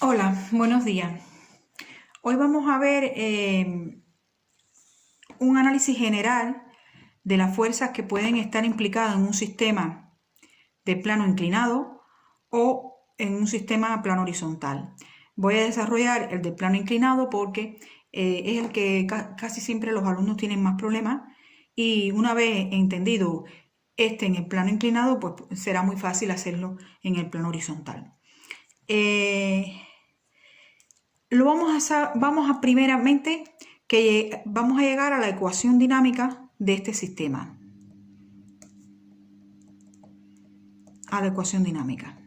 Hola, buenos días. Hoy vamos a ver un análisis general de las fuerzas que pueden estar implicadas en un sistema de plano inclinado o en un sistema plano horizontal. Voy a desarrollar el de plano inclinado porque es el que casi siempre los alumnos tienen más problemas, y una vez entendido este en el plano inclinado, pues será muy fácil hacerlo en el plano horizontal. Vamos a primeramente que vamos a llegar a la ecuación dinámica de este sistema. A la ecuación dinámica.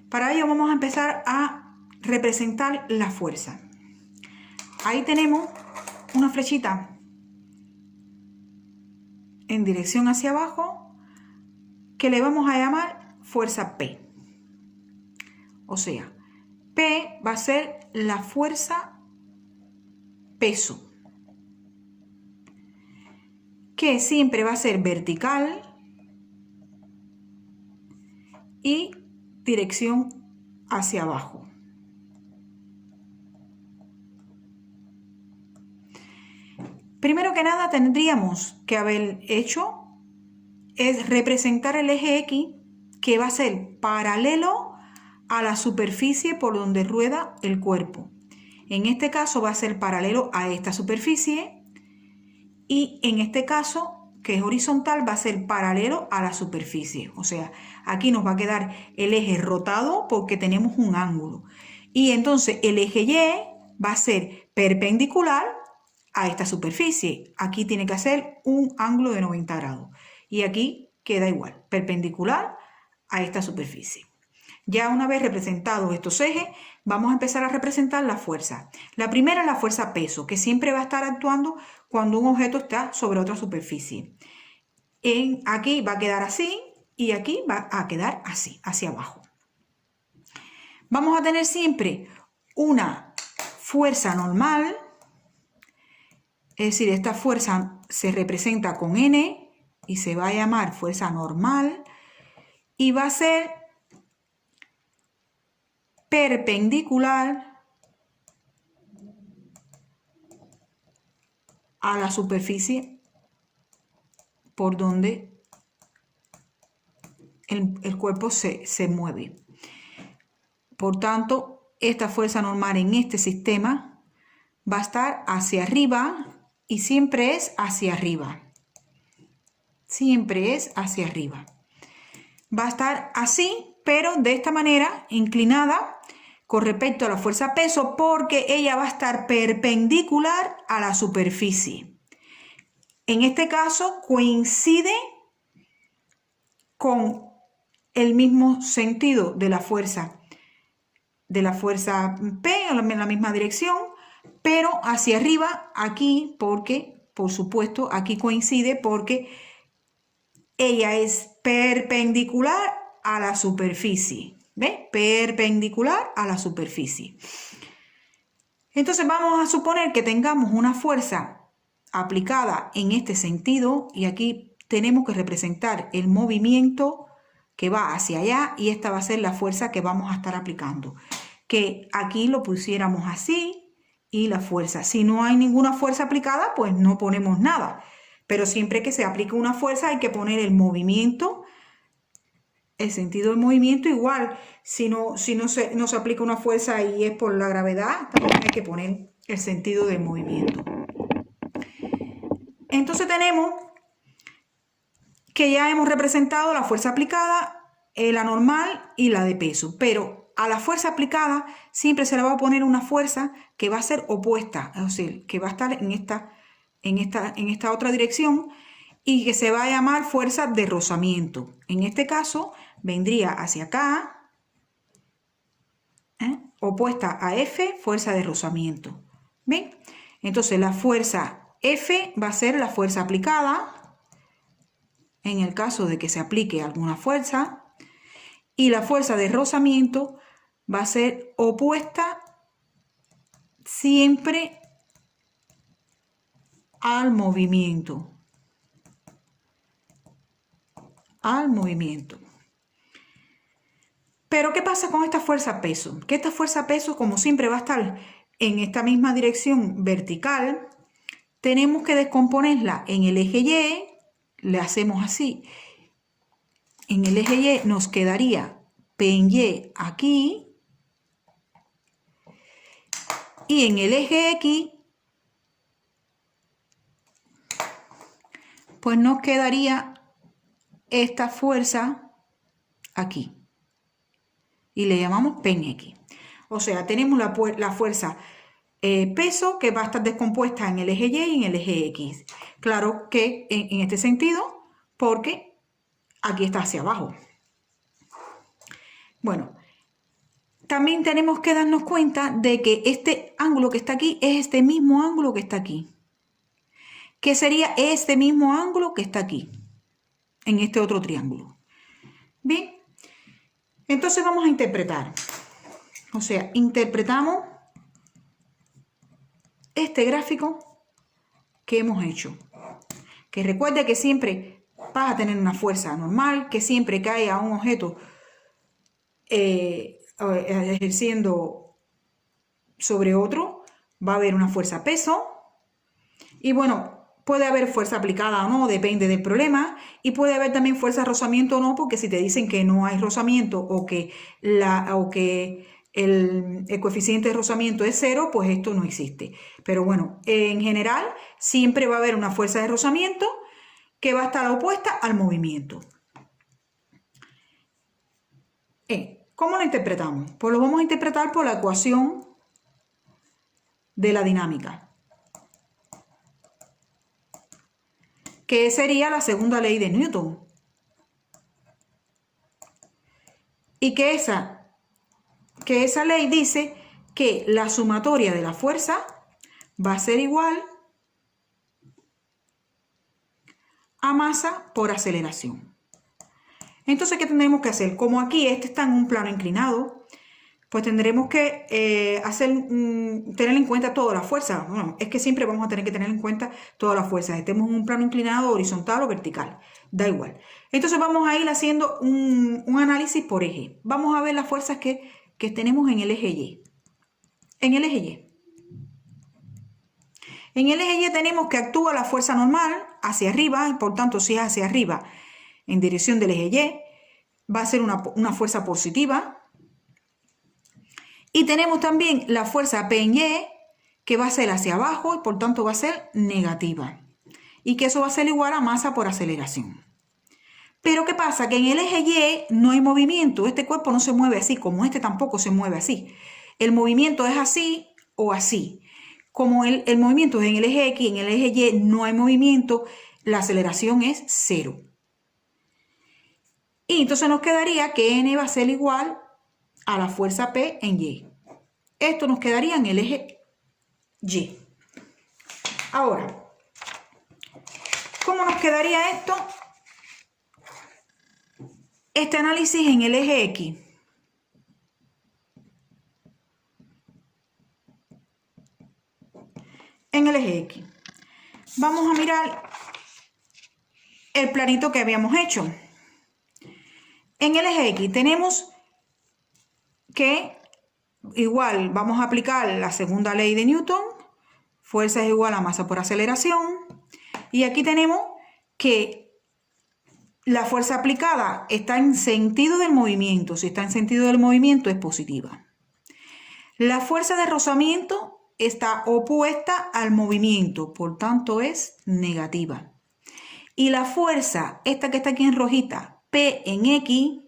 Para ello vamos a empezar a representar la fuerza. Ahí tenemos una flechita en dirección hacia abajo que le vamos a llamar fuerza P. O sea, P va a ser la fuerza peso, que siempre va a ser vertical y dirección hacia abajo. Primero que nada tendríamos que haber hecho es representar el eje X, que va a ser paralelo a la superficie por donde rueda el cuerpo. En este caso va a ser paralelo a esta superficie, y en este caso, que es horizontal, va a ser paralelo a la superficie. O sea, aquí nos va a quedar el eje rotado porque tenemos un ángulo. Y entonces el eje Y va a ser perpendicular a esta superficie. Aquí tiene que hacer un ángulo de 90 grados. Y aquí queda igual, perpendicular a esta superficie. Ya una vez representados estos ejes, vamos a empezar a representar la fuerza. La primera es la fuerza peso, que siempre va a estar actuando cuando un objeto está sobre otra superficie. Aquí va a quedar así y aquí va a quedar así, hacia abajo. Vamos a tener siempre una fuerza normal, es decir, esta fuerza se representa con N y se va a llamar fuerza normal, y va a ser perpendicular a la superficie por donde el cuerpo se mueve. Por tanto, esta fuerza normal en este sistema va a estar hacia arriba, y siempre es hacia arriba. Siempre es hacia arriba. Va a estar así, pero de esta manera, inclinada con respecto a la fuerza peso, porque ella va a estar perpendicular a la superficie. En este caso coincide con el mismo sentido de la fuerza P, en la misma dirección, pero hacia arriba aquí, porque por supuesto aquí coincide porque ella es perpendicular a la superficie. ¿Ve? Perpendicular a la superficie. Entonces vamos a suponer que tengamos una fuerza aplicada en este sentido, y aquí tenemos que representar el movimiento que va hacia allá, y esta va a ser la fuerza que vamos a estar aplicando. Que aquí lo pusiéramos así, y la fuerza. Si no hay ninguna fuerza aplicada, pues no ponemos nada. Pero siempre que se aplique una fuerza hay que poner el movimiento, el sentido del movimiento igual. Si no se aplica una fuerza y es por la gravedad, también hay que poner el sentido del movimiento. Entonces tenemos que ya hemos representado la fuerza aplicada, la normal y la de peso, pero a la fuerza aplicada siempre se le va a poner una fuerza que va a ser opuesta, es decir, que va a estar en esta otra dirección, y que se va a llamar fuerza de rozamiento. En este caso vendría hacia acá, opuesta a F, fuerza de rozamiento. ¿Ven? Entonces la fuerza F va a ser la fuerza aplicada en el caso de que se aplique alguna fuerza, y la fuerza de rozamiento va a ser opuesta siempre al movimiento. Pero ¿qué pasa con esta fuerza peso? Que esta fuerza peso, como siempre va a estar en esta misma dirección vertical, tenemos que descomponerla en el eje Y, le hacemos así. En el eje Y nos quedaría P en Y aquí. Y en el eje X, pues nos quedaría esta fuerza aquí. Y le llamamos P en X. O sea, tenemos la fuerza peso que va a estar descompuesta en el eje Y y en el eje X. Claro que en este sentido, porque aquí está hacia abajo. Bueno, también tenemos que darnos cuenta de que este ángulo que está aquí es este mismo ángulo que está aquí. Que sería este mismo ángulo que está aquí, en este otro triángulo. Bien, entonces vamos a interpretar. O sea, interpretamos este gráfico que hemos hecho. Que recuerde que siempre vas a tener una fuerza normal, que siempre que haya un objeto ejerciendo sobre otro, va a haber una fuerza peso. Y bueno, puede haber fuerza aplicada o no, depende del problema. Y puede haber también fuerza de rozamiento o no, porque si te dicen que no hay rozamiento o que el coeficiente de rozamiento es 0, pues esto no existe. Pero bueno, en general siempre va a haber una fuerza de rozamiento que va a estar opuesta al movimiento. ¿Cómo lo interpretamos? Pues lo vamos a interpretar por la ecuación de la dinámica, que sería la segunda ley de Newton. Y que esa ley dice que la sumatoria de la fuerza va a ser igual a masa por aceleración. Entonces, ¿qué tendremos que hacer? Como aquí este está en un plano inclinado, pues tendremos que tener en cuenta toda la fuerza. Bueno, es que siempre vamos a tener que tener en cuenta todas las fuerzas, estemos en un plano inclinado, horizontal o vertical, da igual. Entonces vamos a ir haciendo un análisis por eje. Vamos a ver las fuerzas que tenemos en el eje Y. En el eje Y. En el eje Y tenemos que actúa la fuerza normal hacia arriba, y por tanto si es hacia arriba en dirección del eje Y, va a ser una fuerza positiva. Y tenemos también la fuerza P en Y, que va a ser hacia abajo y por tanto va a ser negativa. Y que eso va a ser igual a masa por aceleración. Pero ¿qué pasa? Que en el eje Y no hay movimiento. Este cuerpo no se mueve así, como este tampoco se mueve así. El movimiento es así o así. Como el movimiento es en el eje X, en el eje Y no hay movimiento, la aceleración es 0. Y entonces nos quedaría que N va a ser igual a la fuerza P en Y. Esto nos quedaría en el eje Y. Ahora, ¿cómo nos quedaría esto? Este análisis en el eje X. En el eje X. Vamos a mirar el planito que habíamos hecho. En el eje X tenemos que igual vamos a aplicar la segunda ley de Newton, fuerza es igual a masa por aceleración, y aquí tenemos que la fuerza aplicada está en sentido del movimiento, si está en sentido del movimiento es positiva. La fuerza de rozamiento está opuesta al movimiento, por tanto es negativa. Y la fuerza, esta que está aquí en rojita, P en X,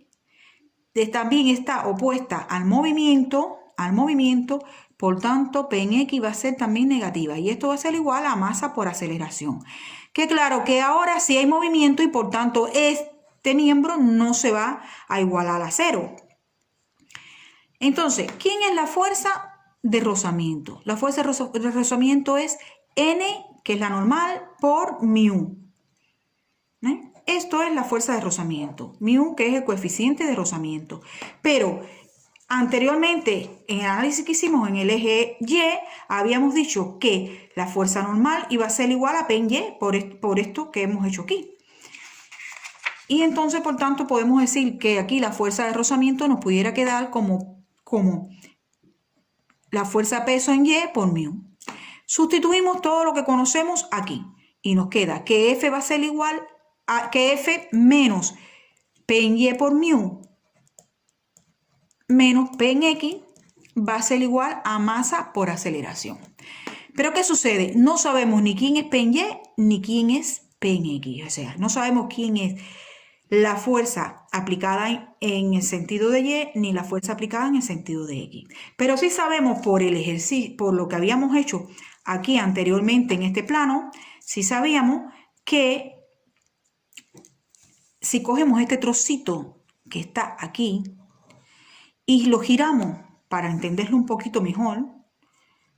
también está opuesta al movimiento, por tanto P en X va a ser también negativa y esto va a ser igual a masa por aceleración. Que claro que ahora sí hay movimiento y por tanto este miembro no se va a igualar a 0. Entonces, ¿quién es la fuerza de rozamiento? La fuerza de rozamiento es N, que es la normal, por mu. Esto es la fuerza de rozamiento, mu, que es el coeficiente de rozamiento. Pero anteriormente, en el análisis que hicimos en el eje Y, habíamos dicho que la fuerza normal iba a ser igual a P en Y por esto que hemos hecho aquí. Y entonces, por tanto, podemos decir que aquí la fuerza de rozamiento nos pudiera quedar como la fuerza peso en Y por mu. Sustituimos todo lo que conocemos aquí y nos queda que F va a ser igual a que F menos P en Y por mu menos P en X va a ser igual a masa por aceleración. Pero ¿qué sucede? No sabemos ni quién es P en Y ni quién es P en X. O sea, no sabemos quién es la fuerza aplicada en el sentido de Y ni la fuerza aplicada en el sentido de X. Pero sí sabemos por el ejercicio, por lo que habíamos hecho aquí anteriormente en este plano, sí sabíamos que si cogemos este trocito que está aquí y lo giramos para entenderlo un poquito mejor,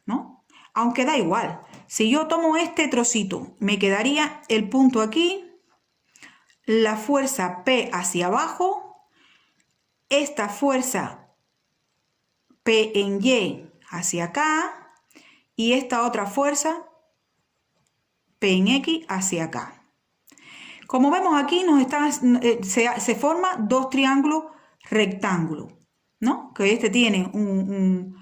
¿no? Aunque da igual. Si yo tomo este trocito, me quedaría el punto aquí, la fuerza P hacia abajo, esta fuerza P en Y hacia acá y esta otra fuerza P en X hacia acá. Como vemos aquí se forman dos triángulos rectángulos, ¿no? Que este tiene un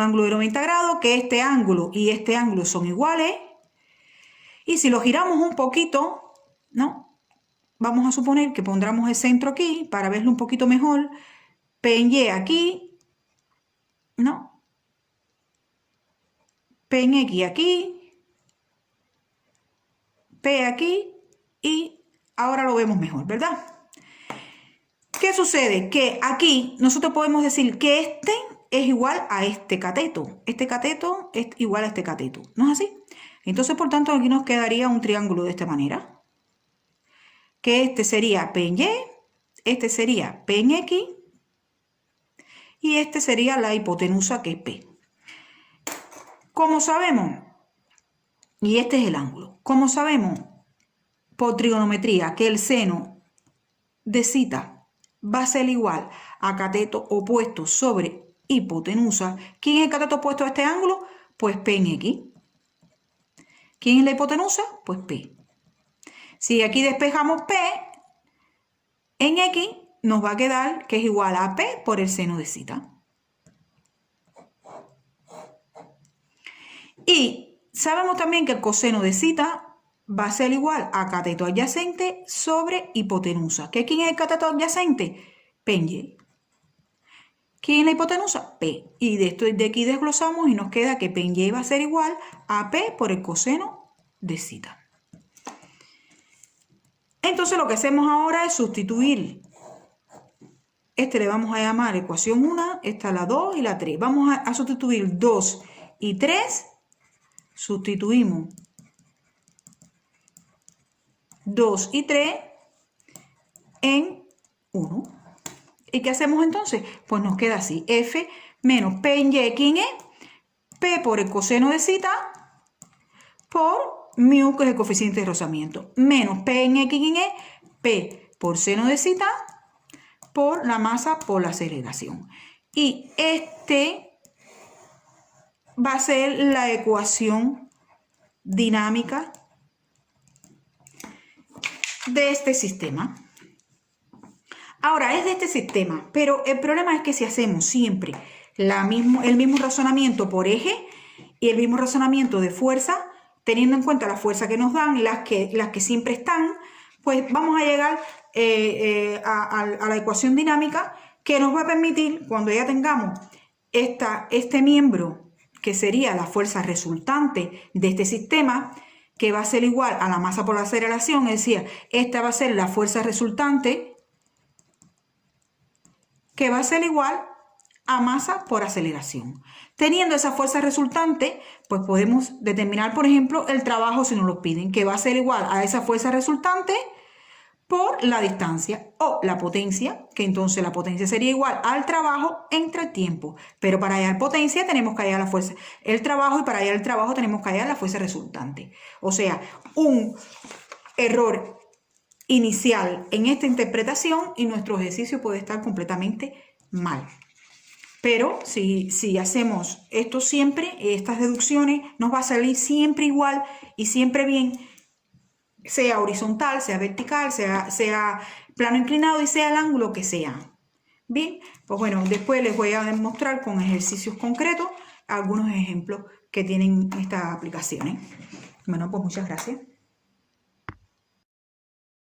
ángulo de 90 grados, que este ángulo y este ángulo son iguales. Y si lo giramos un poquito, ¿no? Vamos a suponer que pondremos el centro aquí para verlo un poquito mejor. P en Y aquí, ¿no? P en X aquí, P aquí y ahora lo vemos mejor, ¿verdad? ¿Qué sucede? Que aquí nosotros podemos decir que este es igual a este cateto. Este cateto es igual a este cateto. ¿No es así? Entonces, por tanto, aquí nos quedaría un triángulo de esta manera. Que este sería P en Y, este sería P en X y este sería la hipotenusa que es P. Como sabemos, y este es el ángulo, como sabemos por trigonometría que el seno de θ va a ser igual a cateto opuesto sobre hipotenusa. ¿Quién es el cateto opuesto a este ángulo? Pues P en X. ¿Quién es la hipotenusa? Pues P. Si aquí despejamos P en X, nos va a quedar que es igual a P por el seno de θ. Y sabemos también que el coseno de θ va a ser igual a cateto adyacente sobre hipotenusa. ¿Quién es el cateto adyacente? P en Y. ¿Quién es la hipotenusa? P. Y de aquí desglosamos y nos queda que P en Y va a ser igual a P por el coseno de θ. Entonces lo que hacemos ahora es sustituir. Este le vamos a llamar ecuación 1, esta la 2 y la 3. Vamos a sustituir 2 y 3. Sustituimos 2 y 3 en 1. ¿Y qué hacemos entonces? Pues nos queda así. F menos P en Y, ¿quién es? P por el coseno de θ por mu, que es el coeficiente de rozamiento. Menos P en X, ¿quién es? P por seno de θ por la masa por la aceleración. Y este va a ser la ecuación dinámica de este sistema. Ahora, es de este sistema, pero el problema es que si hacemos siempre el mismo razonamiento por eje y el mismo razonamiento de fuerza, teniendo en cuenta la fuerza que nos dan, las que siempre están, pues vamos a llegar a la ecuación dinámica que nos va a permitir, cuando ya tengamos este miembro, que sería la fuerza resultante de este sistema, que va a ser igual a la masa por la aceleración, es decir, esta va a ser la fuerza resultante, que va a ser igual a masa por aceleración. Teniendo esa fuerza resultante, pues podemos determinar, por ejemplo, el trabajo si nos lo piden, que va a ser igual a esa fuerza resultante por la distancia o la potencia, que entonces la potencia sería igual al trabajo entre el tiempo. Pero para hallar potencia tenemos que hallar la fuerza, el trabajo, y para hallar el trabajo tenemos que hallar la fuerza resultante. O sea, un error inicial en esta interpretación y nuestro ejercicio puede estar completamente mal. Pero si hacemos esto siempre, estas deducciones, nos va a salir siempre igual y siempre bien. sea horizontal, sea vertical, sea plano inclinado y sea el ángulo que sea. Bien, pues bueno, después les voy a demostrar con ejercicios concretos algunos ejemplos que tienen estas aplicaciones. Bueno, pues muchas gracias.